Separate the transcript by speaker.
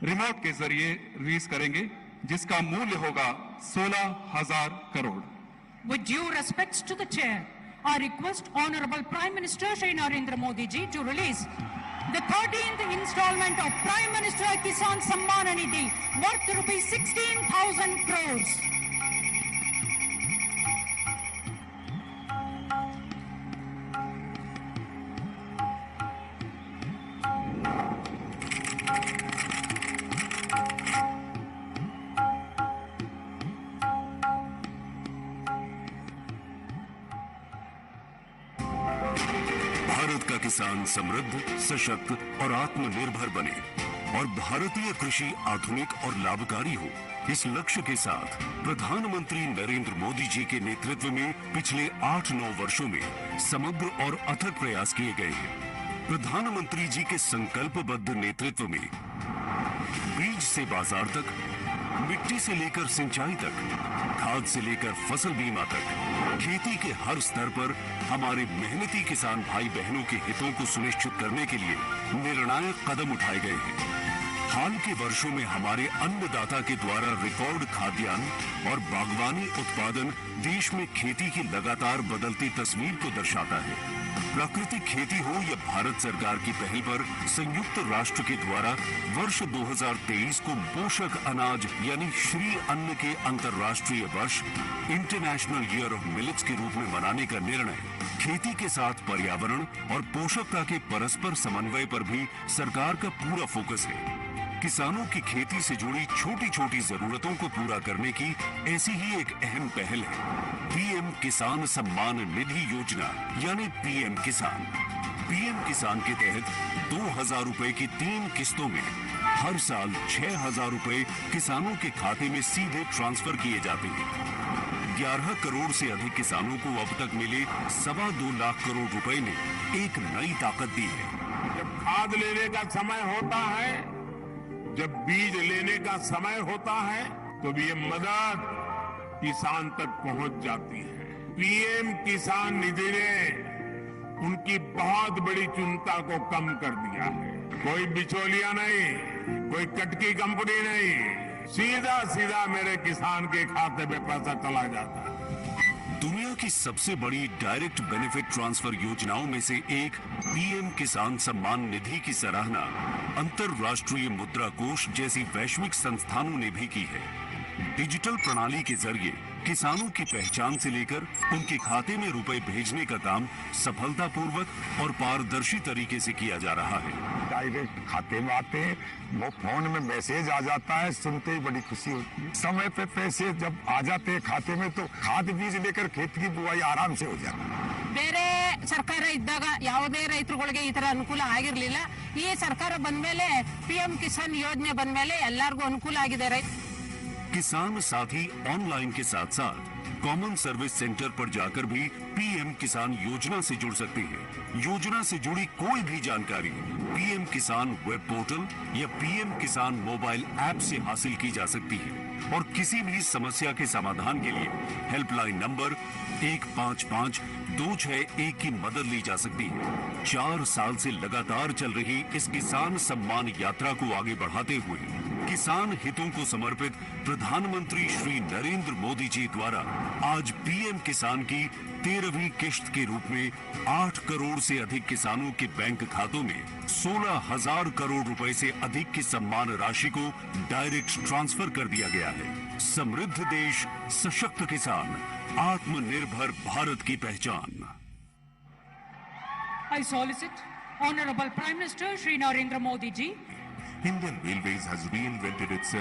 Speaker 1: Remote के जरिए release करेंगे, जिसका मूल्य होगा 16,000 crore.
Speaker 2: With due respects to the chair, I request Honorable Prime Minister Shri Narendra Modi ji to release the 13th installment of Prime Minister Kisan Samman Nidhi worth rupees 16,000 crores.
Speaker 3: Bharat का किसान समृद्ध, सशक्त और आत्मनिर्भर बने और भारतीय कृषि आधुनिक और लाभकारी हो, इस लक्ष्य के साथ प्रधानमंत्री नरेंद्र मोदी जी के नेतृत्व में पिछले 8-9 वर्षों में समग्र और अथक प्रयास किए गए हैं। प्रधानमंत्री जी के संकल्पबद्ध नेतृत्व में बीज से बाजार तक, मिट्टी से लेकर सिंचाई तक, खाद से लेकर फसल बीमा तक, खेती के हर स्तर पर हमारे मेहनती किसान भाई बहनों के हितों को सुनिश्चित करने के लिए निर्णायक कदम उठाए गए हैं। हाल के वर्षों में हमारे अन्नदाता के द्वारा रिकॉर्ड खाद्यान्न और बागवानी उत्पादन देश में खेती की लगातार बदलती तस्वीर को दर्शाता है। प्राकृतिक खेती हो या भारत सरकार की पहल पर संयुक्त राष्ट्र के द्वारा वर्ष 2023 को पोषक अनाज यानी श्री अन्न के अंतर्राष्ट्रीय वर्ष इंटरनेशनल ईयर ऑफ मिलेट्स के रूप में मनाने का निर्णय खेती के साथ पर्यावरण और पोषकता के परस्पर समन्वय पर भी सरकार का पूरा फोकस है। किसानों की खेती से जुड़ी छोटी छोटी जरूरतों को पूरा करने की ऐसी ही एक अहम पहल है पीएम किसान सम्मान निधि योजना यानी पीएम किसान। पीएम किसान के तहत 2,000 रुपए की 3 किस्तों में हर साल 6,000 रुपए किसानों के खाते में सीधे ट्रांसफर किए जाते हैं। 11 करोड़ से अधिक किसानों को अब तक मिले 2.25 लाख करोड़ रुपए ने एक नई ताकत दी है।
Speaker 4: जब खाद लेने का समय होता है, जब बीज लेने का समय होता है, तो ये मदद किसान तक पहुंच जाती है। पीएम किसान निधि ने उनकी बहुत बड़ी चिंता को कम कर दिया है। कोई बिचौलिया नहीं, कोई कटकी कंपनी नहीं, सीधा सीधा मेरे किसान के खाते में पैसा चला जाता है।
Speaker 3: दुनिया की सबसे बड़ी डायरेक्ट बेनिफिट ट्रांसफर योजनाओं में से एक पीएम किसान सम्मान निधि की सराहना अंतर्राष्ट्रीय मुद्रा कोष जैसी वैश्विक संस्थानों ने भी की है। डिजिटल प्रणाली के जरिए किसानों की पहचान से लेकर उनके खाते में रुपए भेजने का काम सफलतापूर्वक और पारदर्शी तरीके से किया जा रहा है।
Speaker 5: डायरेक्ट खाते में आते हैं, वो फोन में मैसेज आ जाता है, सुनते ही बड़ी खुशी होती है। समय पे पैसे जब आ जाते हैं खाते में तो खाद बीज लेकर खेत की बुआई आराम से हो जाती है।
Speaker 6: ಬೇರೆ ಸರ್ಕಾರ ಇದ್ದಾಗ ಯಾವುದೇ ರೈತರುಗಳಿಗೆ ಈ ತರ ಅನುಕೂಲ ಆಗಿರಲಿಲ್ಲ। ಈ ಸರ್ಕಾರ ಬಂದ್ಮೇಲೆ ಪಿಎಂ ಕಿಸಾನ್ ಯೋಜನೆ ಬಂದ್ಮೇಲೆ ಎಲ್ಲರಿಗೂ ಅನುಕೂಲ ಆಗಿದೆ।
Speaker 3: किसान साथी ऑनलाइन के साथ साथ कॉमन सर्विस सेंटर पर जाकर भी पीएम किसान योजना से जुड़ सकते हैं। योजना से जुड़ी कोई भी जानकारी पीएम किसान वेब पोर्टल या पीएम किसान मोबाइल ऐप से हासिल की जा सकती है और किसी भी समस्या के समाधान के लिए हेल्पलाइन नंबर 155-261 की मदद ली जा सकती है। 4 साल से लगातार चल रही इस किसान सम्मान यात्रा को आगे बढ़ाते हुए किसान हितों को समर्पित प्रधानमंत्री श्री नरेंद्र मोदी जी द्वारा आज पीएम किसान की 13वीं किश्त के रूप में 8 करोड़ से अधिक किसानों के बैंक खातों में 16,000 करोड़ रुपए से अधिक की सम्मान राशि को डायरेक्ट ट्रांसफर कर दिया गया है। समृद्ध देश, सशक्त किसान, आत्मनिर्भर भारत की पहचान।
Speaker 2: I solicit Honorable Prime Minister Shri Narendra Modi ji.
Speaker 4: Indian Railways has reinvented itself